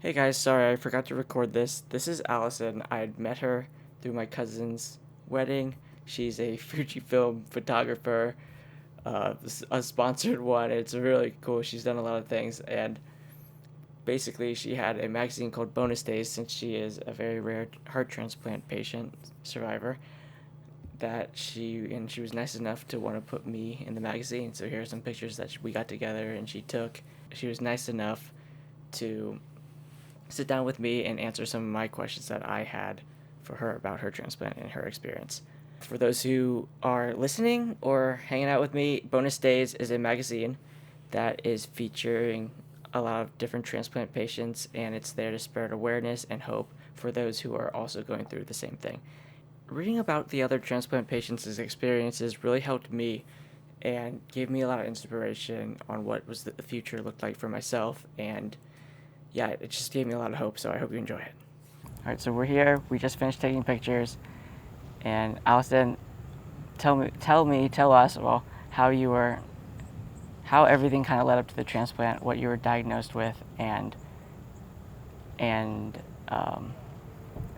Hey guys, sorry I forgot to record this. This is Allison. I'd met her through my cousin's wedding. She's a Fujifilm photographer, a sponsored one. It's really cool. She's done a lot of things, and basically she had a magazine called Bonus Days since she is a very rare heart transplant patient survivor. She was nice enough to want to put me in the magazine. So here are some pictures that we got together and she took. She was nice enough to sit down with me and answer some of my questions that I had for her about her transplant and her experience. For those who are listening or hanging out with me, Bonus Days is a magazine that is featuring a lot of different transplant patients, and it's there to spread awareness and hope for those who are also going through the same thing. Reading about the other transplant patients' experiences really helped me and gave me a lot of inspiration on what the future looked like for myself, and yeah, it just gave me a lot of hope, so I hope you enjoy it. All right, so we're here. We just finished taking pictures, and Allison, tell us, how everything kind of led up to the transplant, what you were diagnosed with, and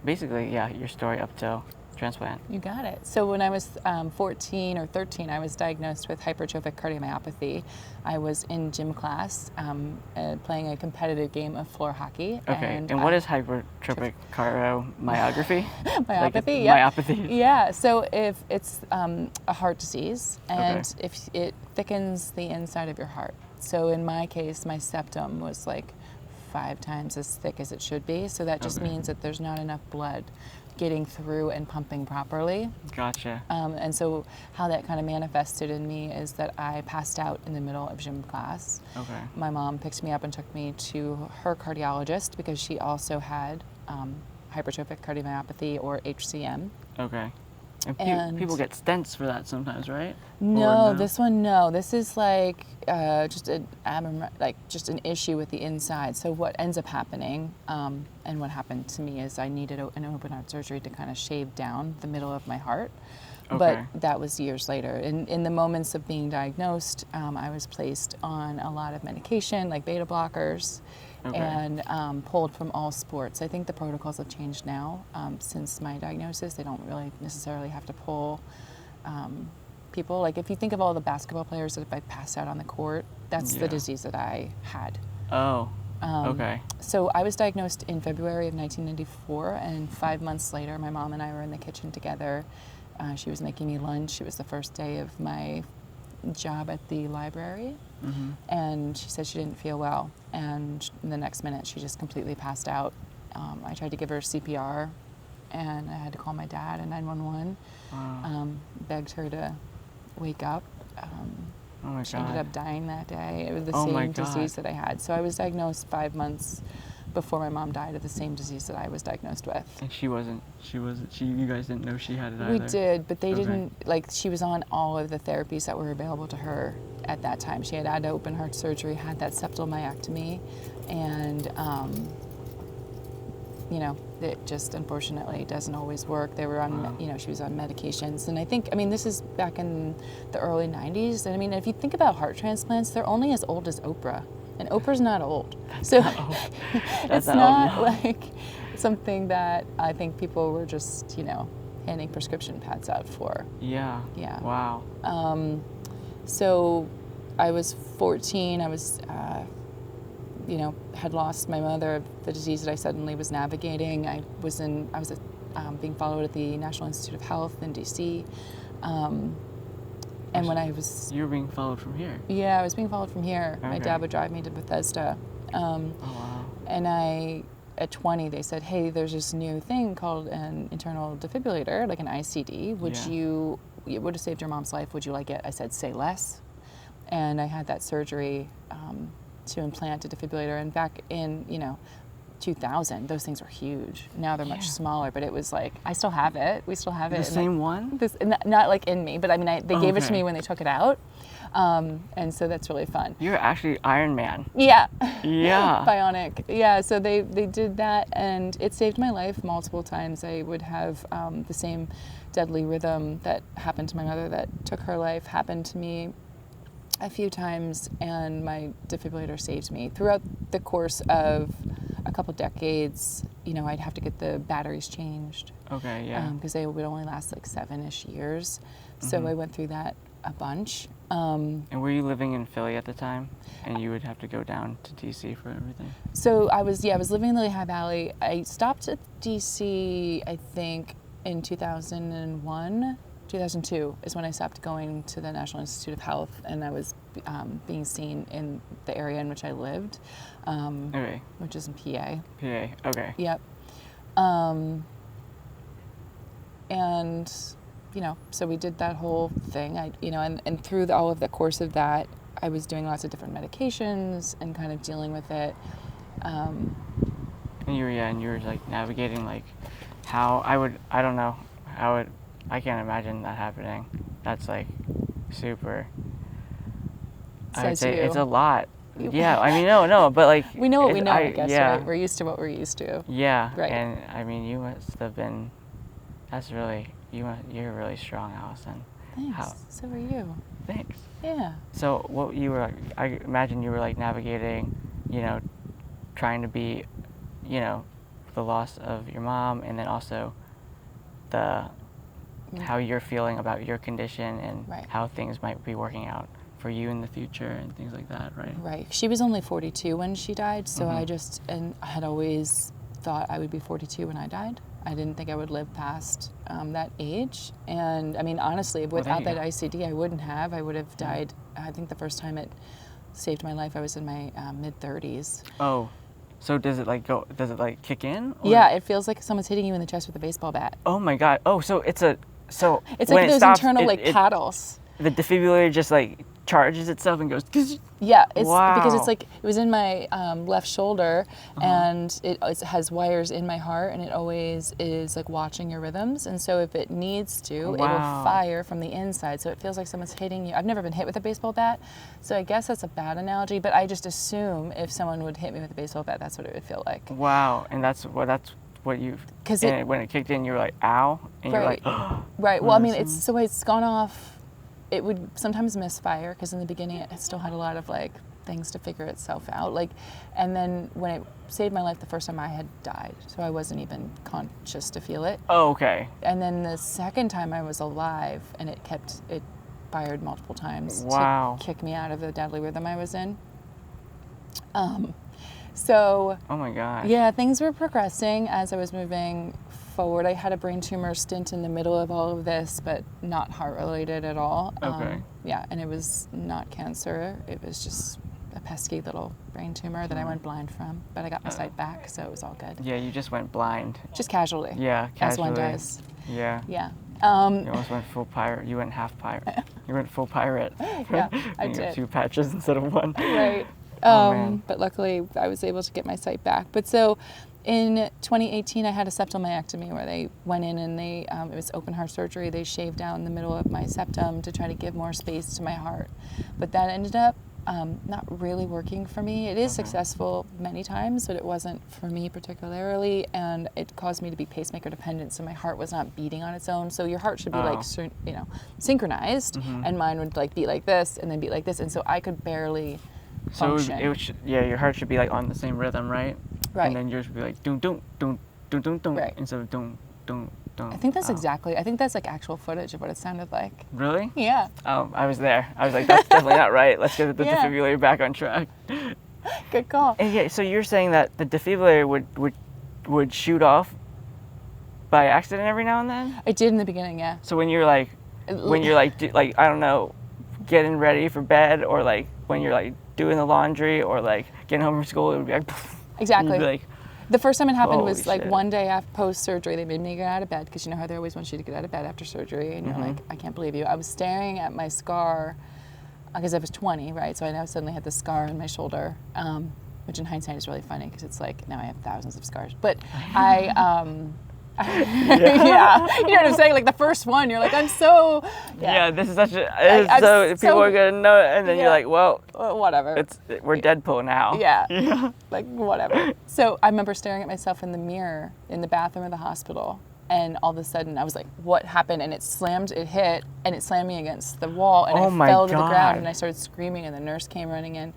basically, yeah, your story up till transplant. You got it. So when I was 14 or 13, I was diagnosed with hypertrophic cardiomyopathy. I was in gym class playing a competitive game of floor hockey. Okay, and what is hypertrophic cardiomyopathy? Myopathy, yeah. Myopathy. Yeah, so if it's a heart disease, and if it thickens the inside of your heart. So in my case, my septum was like 5 times as thick as it should be. So that just means that there's not enough blood getting through and pumping properly. Gotcha. And so how that kind of manifested in me is that I passed out in the middle of gym class. Okay. My mom picked me up and took me to her cardiologist because she also had hypertrophic cardiomyopathy, or HCM. Okay. And people get stents for that sometimes, right? No, this one, no. This is like just an issue with the inside. So what ends up happening, and what happened to me, is I needed an open heart surgery to kind of shave down the middle of my heart. Okay. But that was years later. In the moments of being diagnosed, I was placed on a lot of medication, like beta blockers, and pulled from all sports. I think the protocols have changed now since my diagnosis. They don't really necessarily have to pull people. Like if you think of all the basketball players that have passed out on the court, that's the disease that I had. Oh, okay. So I was diagnosed in February of 1994, and 5 months later, my mom and I were in the kitchen together. She was making me lunch. It was the first day of my job at the library, and she said she didn't feel well, and the next minute she just completely passed out. I tried to give her CPR, and I had to call my dad and 911. Begged her to wake up. Oh my She God. ended up dying that day. It was the same disease that I had. So I was diagnosed 5 months before my mom died of the same disease that I was diagnosed with. And you guys didn't know she had it either? We did, but they didn't, she was on all of the therapies that were available to her at that time. She had open heart surgery, had that septal myectomy, and, it just unfortunately doesn't always work. They were on, she was on medications. And I think, this is back in the early 90s. And if you think about heart transplants, they're only as old as Oprah. And Oprah's not old. So it's not like something that I think people were just, handing prescription pads out for. Yeah. Yeah. Wow. So I was 14. I was, had lost my mother, the disease that I suddenly was navigating. I was being followed at the National Institute of Health in D.C. And when I was... You were being followed from here? Yeah, I was being followed from here. Okay. My dad would drive me to Bethesda. Oh, wow. And at 20, they said, hey, there's this new thing called an internal defibrillator, like an ICD. It would have saved your mom's life. Would you like it? I said, say less. And I had that surgery to implant a defibrillator. And back in, 2000, those things were huge. Now they're much smaller, but it was like, I still have it. We still have it. The same one? Not like in me, but they gave it to me when they took it out. And so that's really fun. You're actually Iron Man. Yeah. Yeah. Bionic. Yeah, so they did that, and it saved my life multiple times. I would have the same deadly rhythm that happened to my mother that took her life happen to me a few times, and my defibrillator saved me. Throughout the course of a couple decades, I'd have to get the batteries changed. Okay, yeah. Because they would only last like 7-ish years. So I went through that a bunch. And were you living in Philly at the time? And you would have to go down to DC for everything? So I was living in the Lehigh Valley. I stopped at DC, I think, in 2001. 2002 is when I stopped going to the National Institute of Health, and I was being seen in the area in which I lived, Okay. which is in PA. PA, okay. Yep. And, so we did that whole thing, and through all of the course of that, I was doing lots of different medications and kind of dealing with it. And you were like navigating like how I can't imagine that happening. That's like super, I would say it's a lot. Yeah, I mean, no, but like. We know what we know, I guess, yeah. right? We're used to what we're used to. Yeah, right. And I mean, you must have been, you're really strong, Allison. Thanks, so are you. Thanks. Yeah. So what you were, I imagine you were like navigating, trying to be, the loss of your mom, and then also how you're feeling about your condition and right. how things might be working out for you in the future and things like that, right? Right. She was only 42 when she died, so I had always thought I would be 42 when I died. I didn't think I would live past that age. And I mean, honestly, without that ICD, I wouldn't have. I would have died. I think the first time it saved my life, I was in my mid-30s. Oh. So does it like kick in? Or? Yeah, it feels like someone's hitting you in the chest with a baseball bat. Oh my God. Oh, so it's like those stops, internal paddles. The defibrillator just like charges itself and goes. Yeah, it's wow. because it's like it was in my left shoulder, and it has wires in my heart, and it always is like watching your rhythms. And so if it needs to, it will fire from the inside. So it feels like someone's hitting you. I've never been hit with a baseball bat, so I guess that's a bad analogy. But I just assume if someone would hit me with a baseball bat, that's what it would feel like. Wow, and that's what you. Because when it kicked in, you were like, "Ow," and you're like, oh, right. Well, I mean, it's gone off. It would sometimes misfire because in the beginning it still had a lot of like things to figure itself out. And then when it saved my life the first time, I had died, so I wasn't even conscious to feel it. Oh, okay. And then the second time I was alive, and it fired multiple times to kick me out of the deadly rhythm I was in. So. Oh my gosh. Yeah, things were progressing as I was moving forward. I had a brain tumor stint in the middle of all of this, but not heart related at all. Okay. Yeah, and it was not cancer. It was just a pesky little brain tumor that I went blind from, but I got my sight back, so it was all good. Yeah, you just went blind. Just casually. Yeah, casually. As one does. Yeah. Yeah. You almost went full pirate. You went half pirate. You went full pirate. Yeah, I did. You got 2 patches instead of 1. Right. Man. But luckily I was able to get my sight back. But so in 2018, I had a septal myectomy where they went in and it was open heart surgery. They shaved down the middle of my septum to try to give more space to my heart. But that ended up not really working for me. It is successful many times, but it wasn't for me particularly. And it caused me to be pacemaker dependent, so my heart was not beating on its own. So your heart should be synchronized, and mine would like beat like this and then beat like this. And so I could barely function. So your heart should be like on the same rhythm, right? Right. And then yours would be like doom doom doom doom doom doom right. instead of doom doom doom. I think that's I think that's like actual footage of what it sounded like. Really? Yeah. I was there. I was like, that's definitely not right. Let's get the defibrillator back on track. Good call. And yeah, so you're saying that the defibrillator would shoot off by accident every now and then? It did in the beginning, yeah. So when you're like I don't know, getting ready for bed, or like when you're like doing the laundry, or like getting home from school, it would be like exactly. You'd be like, the first time it happened was like shit. one day after post-surgery. They made me get out of bed because you know how they always want you to get out of bed after surgery, and you're like, I can't believe you. I was staring at my scar because I was 20, right? So I now suddenly had this scar on my shoulder, which in hindsight is really funny because it's like now I have thousands of scars. But yeah, you know what I'm saying? Like the first one, you're like, I'm so. Yeah, this is such a. So people are gonna know it, and then you're like, well, whatever. We're Deadpool now. Yeah. Like whatever. So I remember staring at myself in the mirror in the bathroom of the hospital, and all of a sudden I was like, what happened? And it hit, and it slammed me against the wall, and I fell to the ground, and I started screaming, and the nurse came running in,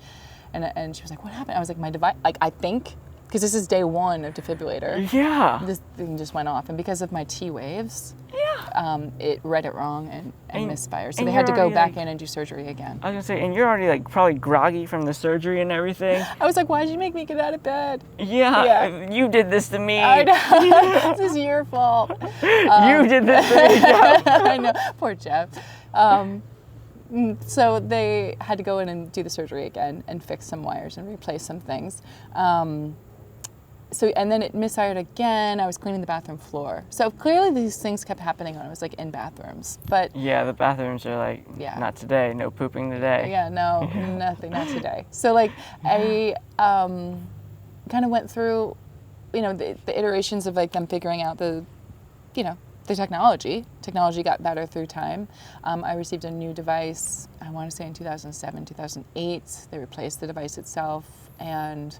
and she was like, what happened? I was like, my device, like I think because this is day 1 of defibrillator. Yeah. This thing just went off, and because of my T waves, Yeah. it read it wrong and misfired. So and they had to you're go already, back like- in and do surgery again. I was gonna say, and you're already like probably groggy from the surgery and everything. I was like, why did you make me get out of bed? Yeah. You did this to me. I know. This is your fault. You did this to me, Jeff. I know. Poor Jeff. So they had to go in and do the surgery again and fix some wires and replace some things. And then it misfired again. I was cleaning the bathroom floor. So clearly these things kept happening when I was like in bathrooms. But Yeah, the bathrooms are like, not today, no pooping today. yeah, no, nothing, not today. So like I kind of went through, the iterations of like them figuring out the technology. Technology got better through time. I received a new device, I want to say in 2007, 2008. They replaced the device itself. And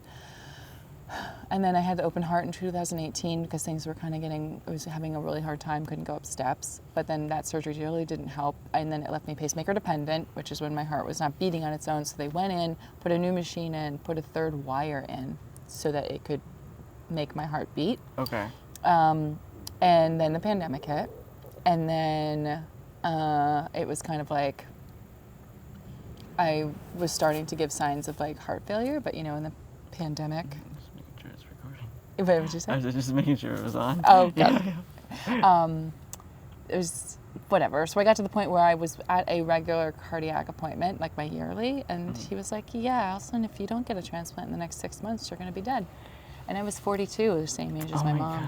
then I had the open heart in 2018 because things were I was having a really hard time, couldn't go up steps. But then that surgery really didn't help. And then it left me pacemaker dependent, which is when my heart was not beating on its own. So they went in, put a new machine in, put a 3rd wire in so that it could make my heart beat. Okay. And then the pandemic hit. And then it was kind of like I was starting to give signs of like heart failure, but in the pandemic. What would you say? I was just making sure it was on. Oh, okay. It was whatever. So I got to the point where I was at a regular cardiac appointment, like my yearly, and he was like, yeah, Alison, if you don't get a transplant in the next 6 months, you're going to be dead. And I was 42, the same age as my mom.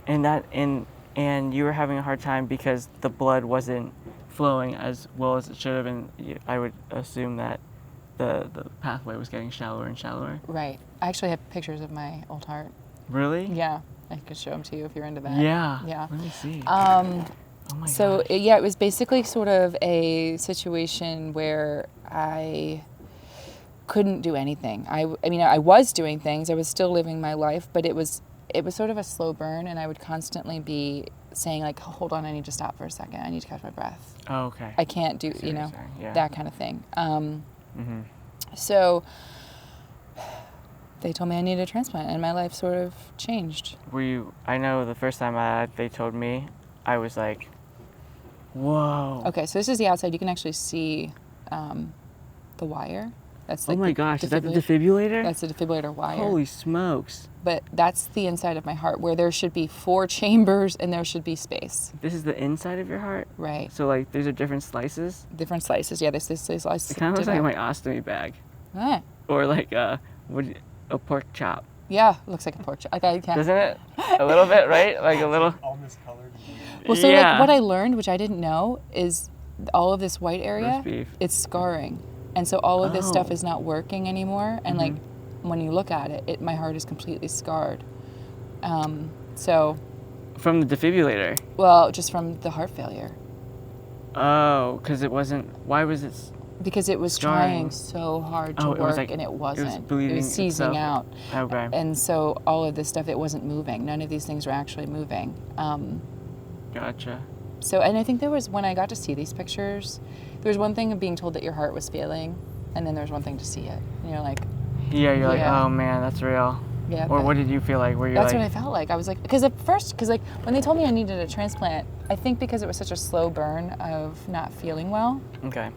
God. And you were having a hard time because the blood wasn't flowing as well as it should have been. I would assume that the pathway was getting shallower and shallower. Right. I actually have pictures of my old heart. Really? Yeah. I could show them to you if you're into that. Yeah. Yeah. Let me see. Oh my so gosh. it was basically sort of a situation where I couldn't do anything. I mean, I was doing things. I was still living my life, but it was sort of a slow burn, and I would constantly be saying like, hold on, I need to stop for a second. I need to catch my breath. Oh, okay. I can't do, Yeah. that kind of thing. So they told me I needed a transplant, and my life sort of changed. I know the first time they told me, I was like, whoa. Okay, so this is the outside. You can actually see the wire. That's like oh my gosh, is that the defibrillator? That's the defibrillator wire. Holy smokes. But that's the inside of my heart, where there should be 4 chambers and there should be space. This is the inside of your heart? Right. So like these are different slices? Different slices. Yeah, this slice. It kind of looks like my ostomy bag. Ah. Or like a pork chop. Yeah, looks like a pork chop. Okay, yeah. Doesn't it? A little bit, right? Like a little. Almost colored. Well, so like what I learned, which I didn't know, is all of this white area, Roast beef. it's scarring. And so all of this stuff is not working anymore. And like when you look at it, my heart is completely scarred. So. From the defibrillator? Well, just from the heart failure. Oh, because it wasn't. Why was it? Because it was scarring? trying so hard to work, and it wasn't. It was bleeding. It was seizing out. Okay. And so all of this stuff, it wasn't moving. None of these things were actually moving. Gotcha. So, and I think there was, when I got to see these pictures, there was one thing of being told that your heart was failing, and then there's one thing to see it. And you're like, Yeah, you're like, oh man, that's real. Yeah. Or what did you feel like? Were you That's like? what I felt like. I was like, because at first, like when they told me I needed a transplant, I think because it was such a slow burn of not feeling well, Okay.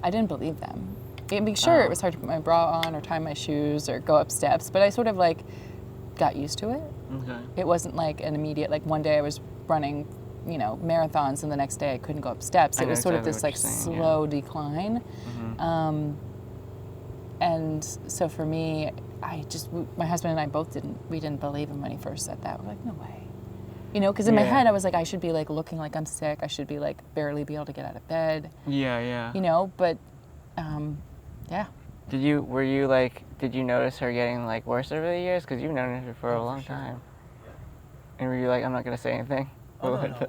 I didn't believe them. I mean, sure, it was hard to put my bra on or tie my shoes or go up steps, but I sort of like got used to it. Okay. It wasn't like an immediate, like one day I was running, marathons, and the next day I couldn't go up steps. It was sort of this like slow decline. And so for me, my husband and I both didn't believe him when he first said that. We're like, no way. Because in my head I was like, I should be like looking like I'm sick. I should be like barely be able to get out of bed. Yeah. But yeah. Did you notice her getting like worse over the years? Because you've known her for a long time. And were you like, I'm not gonna say anything? Oh no.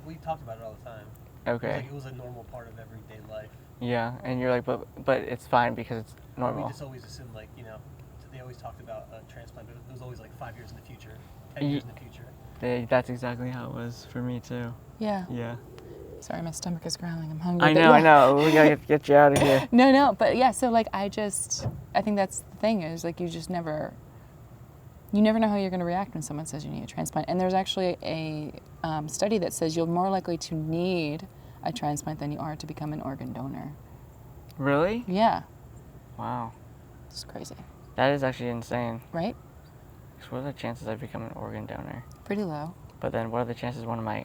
We talked about it all the time. Okay. It was a normal part of everyday life. Yeah, and you're like, but it's fine because it's normal. We just always assumed they always talked about a transplant, but it was always like 5 years in the future, 10 years in the future. That's exactly how it was for me too. Yeah. Yeah. Sorry, my stomach is growling. I'm hungry. I know. We gotta get you out of here. No, but yeah. So like, I think that's the thing is like you just never You never know how you're going to react when someone says you need a transplant. And there's actually a study that says you're more likely to need a transplant than you are to become an organ donor. Really? Yeah. Wow. It's crazy. That is actually insane. Right? So what are the chances I become an organ donor? Pretty low. But then what are the chances one of my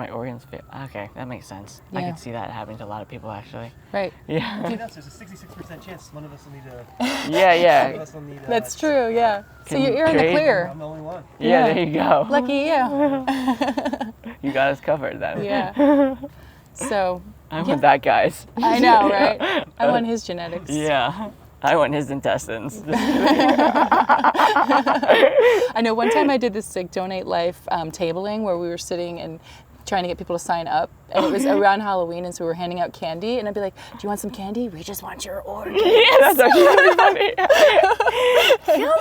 organs fail? Okay, that makes sense. I Yeah. can see that happening to a lot of people, actually. Right. Yeah. There's a 66% chance one of us will need a. Yeah, One of yeah. us will need a That's true, yeah. So Can you're in the trade? clear. I'm the only one. Yeah, Yeah. there you go. Lucky you. You got us covered then. Yeah. So, I want that guy's. I know, right? I want his genetics. Yeah. I want his intestines. I know one time I did this like Donate Life tabling where we were sitting and trying to get people to sign up, and it was around Halloween, and so we were handing out candy, and I'd be like, "Do you want some candy? We just want your organs." Yeah, that's actually really funny. Come here,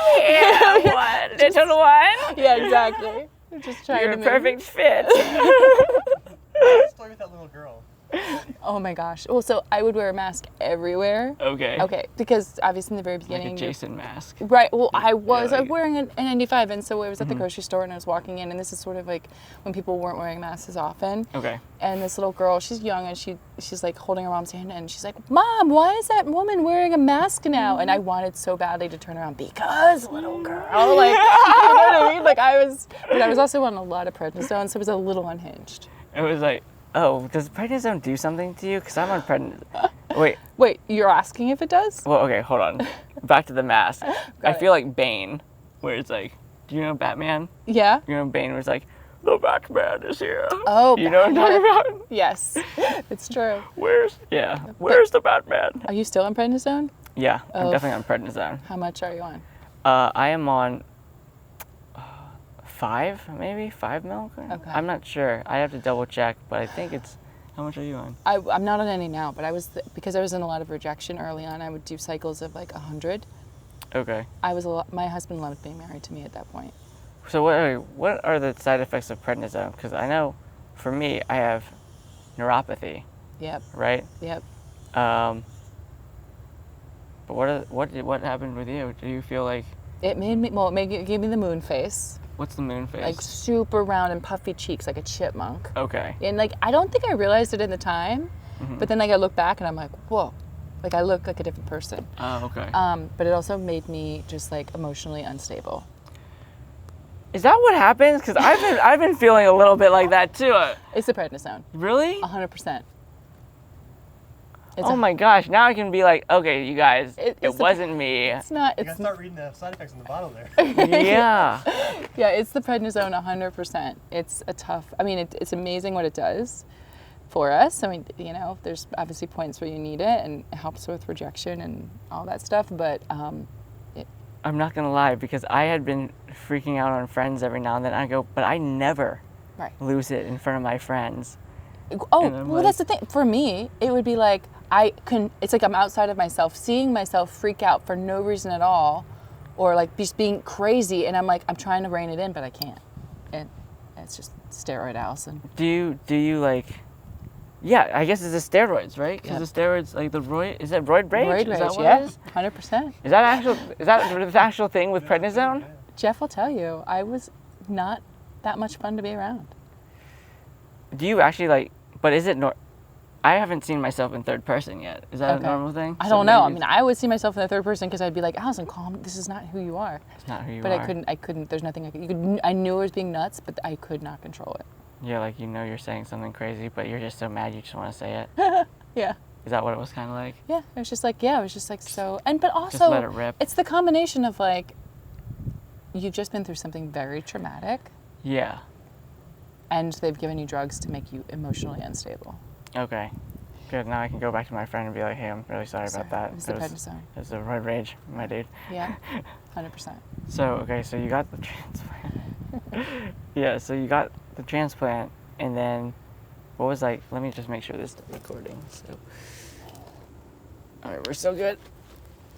one little one. Yeah, exactly. Just trying You're to a make- perfect fit. What's the story with that little girl? Oh my gosh. Well, so I would wear a mask everywhere. Okay. Okay, because obviously in the very Like beginning. a Jason mask. Right. Well, I was like- wearing an N95, and so I was at the grocery store, and I was walking in, and this is sort of like when people weren't wearing masks as often. Okay. And this little girl, she's young, and she's like holding her mom's hand, and she's like, "Mom, why is that woman wearing a mask now?" And I wanted so badly to turn around because little girl, like, you know what I mean? Like but I was also on a lot of prednisone, so it was a little unhinged. It was like, oh, does prednisone do something to you? Because I'm on prednisone. Wait. You're asking if it does? Well, okay, hold on. Back to the mask. I it. feel like Bane, where it's like, do you know Batman? Yeah. You know Bane was like, the Batman is here. Oh, You know what I'm talking about? Yes, it's true. Where's the Batman? Are you still on prednisone? Yeah, I'm Oh. definitely on prednisone. How much are you on? I am on 5 mil? Okay. I'm not sure. I have to double check, but I think it's, how much are you on? I'm not on any now, but because I was in a lot of rejection early on, I would do cycles of like 100. Okay. My husband loved being married to me at that point. So what are the side effects of prednisone? Because I know, for me, I have neuropathy, Yep, right? yep. But what happened with you? Do you feel like, It gave me the moon face, what's the moon face? like super round and puffy cheeks, like a chipmunk. Okay. And like I don't think I realized it in the time, but then like I look back and I'm like, whoa, like I look like a different person. Oh, okay. But it also made me just like emotionally unstable. Is that what happens? Because I've been feeling a little bit like that too. It's the prednisone, Really? 100%. Oh my gosh! Now I can be like, okay, you guys, it it's wasn't me. It's not. You It's gotta start reading the side effects on the bottle there. Yeah. Yeah, it's the prednisone 100%. It's a tough, I mean, it's amazing what it does for us. I mean, you know, there's obviously points where you need it and it helps with rejection and all that stuff, but I'm not gonna lie, because I had been freaking out on friends every now and then. I go, but I never right. lose it in front of my friends. Oh, And I'm well, like- that's the thing. For me, it would be like, it's like I'm outside of myself, seeing myself freak out for no reason at all, or like just being crazy, and I'm like, I'm trying to rein it in, but I can't. And it's just steroid Alison. Do you like? Yeah, I guess it's the steroids, right? Because Yep. the steroids, like the roid, is that roid rage? Roid Is rage, that what yeah, it is? 100%. Is that the actual thing with prednisone? Jeff will tell you, I was not that much fun to be around. Do you actually like? But is it I haven't seen myself in third person yet. Is that a Okay. normal thing? I So don't know. I maybe mean, I would see myself in the third person because I'd be like, Alison, calm. This is not who you are. it's not who you But are. I couldn't. There's nothing I could. I knew I was being nuts, but I could not control it. Yeah, like you're saying something crazy, but you're just so mad you just want to say it. Yeah. Is that what it was kind of like? Yeah. It was just like, yeah. It was just like so. But also, Just let it rip. it's the combination of like, you've just been through something very traumatic, Yeah. and they've given you drugs to make you emotionally unstable. Okay. Good. Now I can go back to my friend and be like, hey, I'm really sorry Sorry, about that. it was the prednisone. It was the roid rage, my dude. Yeah. 100%. So, okay, so you got the transplant. Yeah, so you got the transplant, and then what was like, let me just make sure this is recording. So, all right, we're so good.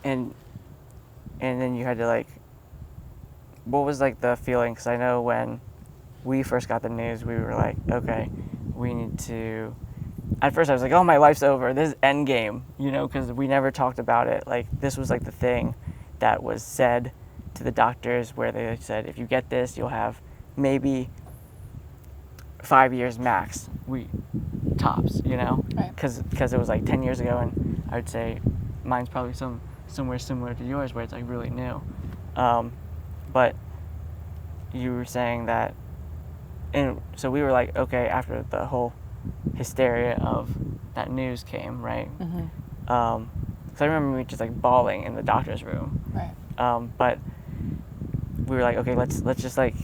And then you had to like, what was like the feeling? Because I know when we first got the news, we were like, okay, we need to, at first I was like, oh, my life's over. This is endgame, you know, because we never talked about it. Like, this was like the thing that was said to the doctors where they said, if you get this, you'll have maybe 5 years max, tops, you know? Right. Because it was like 10 years ago, and I would say mine's probably somewhere similar to yours where it's like really new. But you were saying that, and so we were like, okay, after the whole hysteria of that news came, right? Mm-hmm. So I remember me just like bawling in the doctor's room. Right. But we were like, okay, let's just like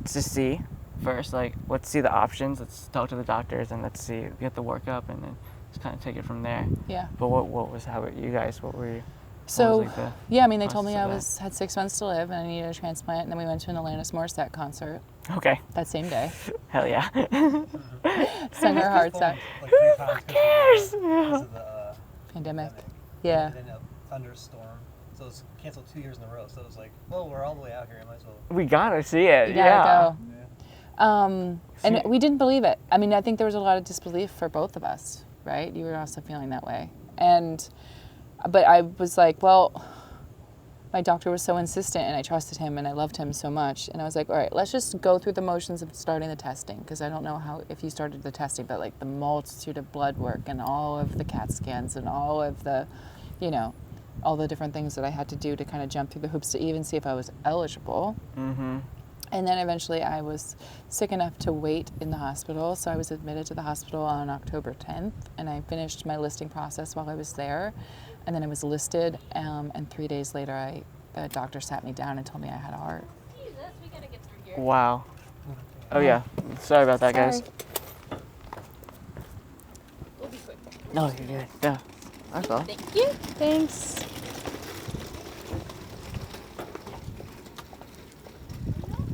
see first, like let's see the options, let's talk to the doctors, and let's see, get the workup, and then just kind of take it from there. Yeah. But how about you guys? What were you? So, what was, like, yeah, I mean, they told me process I of had 6 months to live and I needed a transplant, and then we went to an Alanis Morissette concert Okay. that same day. Hell yeah. Sung her hearts out. Like 3 times cares? because of the Pandemic. Yeah. And then a thunderstorm. So it was canceled 2 years in a row. So it was like, well, we're all the way out here. I might as well. We gotta see it. You yeah. gotta go. Yeah. And we didn't believe it. I mean, I think there was a lot of disbelief for both of us, right? You were also feeling that way. But I was like, well, my doctor was so insistent, and I trusted him, and I loved him so much. And I was like, all right, let's just go through the motions of starting the testing, because I don't know if you started the testing, but like the multitude of blood work and all of the CAT scans and all of the, all the different things that I had to do to kind of jump through the hoops to even see if I was eligible. Mm-hmm. And then eventually I was sick enough to wait in the hospital, so I was admitted to the hospital on October 10th, and I finished my listing process while I was there, and then I was listed, and 3 days later the doctor sat me down and told me I had a heart. Wow. Oh yeah. Sorry about that, guys. We'll be quick. No, you're good. Yeah. That's all. Thank you. Thanks.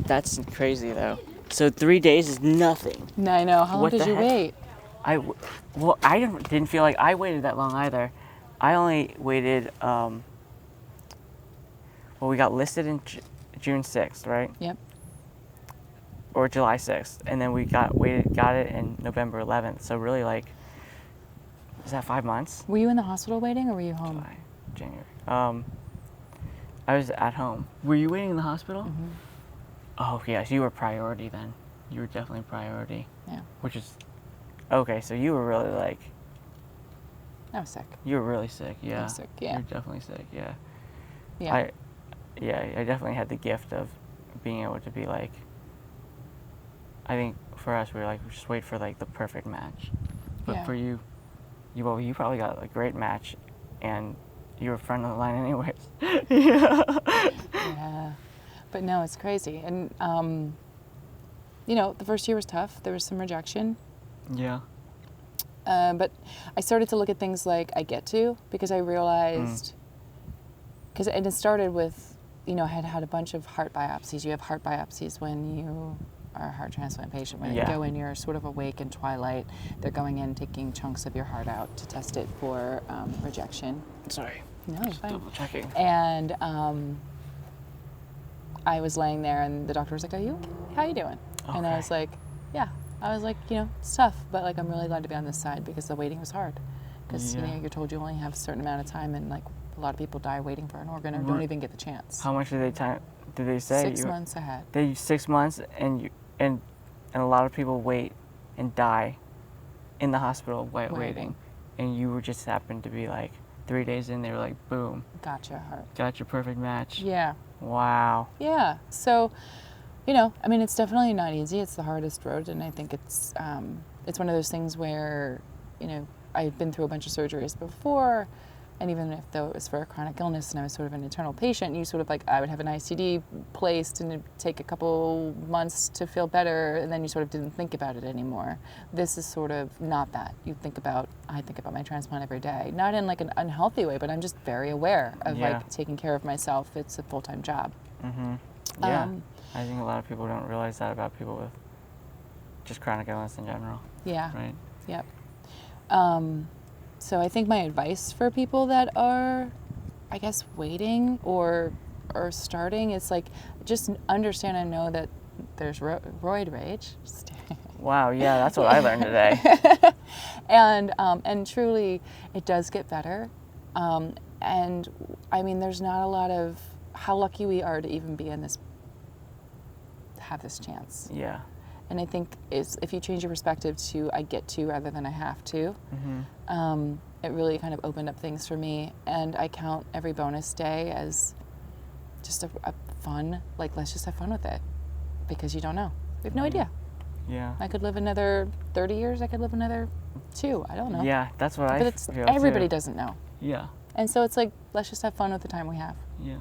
That's crazy though. So 3 days is nothing. I know. How long What did the you heck? wait? I didn't feel like I waited that long either. I only waited. We got listed in June 6th, right? Yep. Or July 6th, and then we got it in November 11th. So really, like, is that 5 months? Were you in the hospital waiting, or were you home? July, January. I was at home. Were you waiting in the hospital? Mm-hmm. Oh yes, you were priority then. You were definitely priority. Yeah. Which is okay. So you were really like. I was sick. You were really sick. Yeah. I was sick. Yeah. You're definitely sick. Yeah. Yeah. I definitely had the gift of being able to be like. I think for us, we were like, just wait for like the perfect match. But Yeah. for you probably got a great match, and you were front of the line anyways. Yeah. Yeah. But no, it's crazy. And, the first year was tough. There was some rejection. Yeah. But I started to look at things like I get to, because I realized, and it started with, I had had a bunch of heart biopsies. You have heart biopsies when you are a heart transplant patient. When you go in, you're sort of awake in twilight. They're going in, taking chunks of your heart out to test it for rejection. Sorry. No, Just fine. double checking. And I was laying there, and the doctor was like, "Are you okay? How you doing?" And I Okay. was like, "Yeah." I was like, it's tough, but like I'm really glad to be on this side, because the waiting was hard. Because Yeah. you're told you only have a certain amount of time, and like a lot of people die waiting for an organ or don't even get the chance. How much did they say? 6 months ahead. 6 months, and a lot of people wait and die in the hospital waiting, and you were just happened to be like 3 days in. They were like, boom, Gotcha, heart. got your perfect match. Yeah. Wow. Yeah. So, it's definitely not easy. It's the hardest road, and I think it's one of those things where, I've been through a bunch of surgeries before, and even though it was for a chronic illness and I was sort of an internal patient, you sort of like, I would have an ICD placed and it'd take a couple months to feel better, and then you sort of didn't think about it anymore. This is sort of not that. I think about my transplant every day, not in like an unhealthy way, but I'm just very aware of like taking care of myself. It's a full-time job. Mm-hmm. Yeah. I think a lot of people don't realize that about people with just chronic illness in general. Yeah. Right. Yep. So I think my advice for people that are, I guess, waiting or starting is like, just understand and know that there's roid rage. Wow. Yeah, that's what I learned today. And truly, it does get better. And I mean, there's not a lot of how lucky we are to even be in this, have this chance. Yeah. And I think if you change your perspective to I get to rather than I have to, it really kind of opened up things for me. And I count every bonus day as just a fun, like, let's just have fun with it, because you don't know. We have no idea. Yeah. I could live another 30 years. I could live another 2. I don't know. Yeah, that's what But it's, feel everybody too. doesn't know. Yeah. And so it's like, let's just have fun with the time we have. Yeah.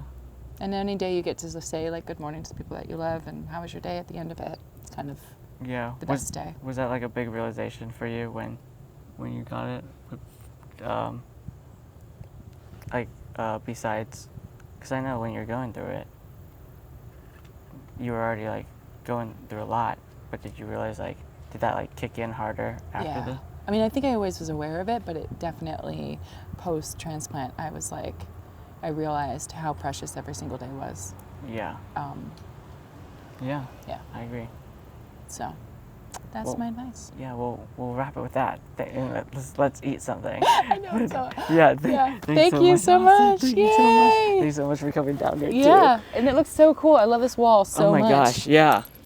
And any day you get to just say, like, good morning to the people that you love, and how was your day at the end of it. It's kind of Yeah. the best day. Was that like a big realization for you when you got it? Besides, because I know when you're going through it, you were already like going through a lot, but did you realize, like, did that like kick in harder after the? I mean, I think I always was aware of it, but it definitely post-transplant, I was like, I realized how precious every single day was. Yeah. Yeah. Yeah. I agree. So that's my advice. Yeah, we'll wrap it with that. Let's eat something. I know. So, yeah. Thank you so much. Thank Yay. you so much. Thanks so much for coming down here too. Yeah, and it looks so cool. I love this wall so much. Oh my gosh, yeah.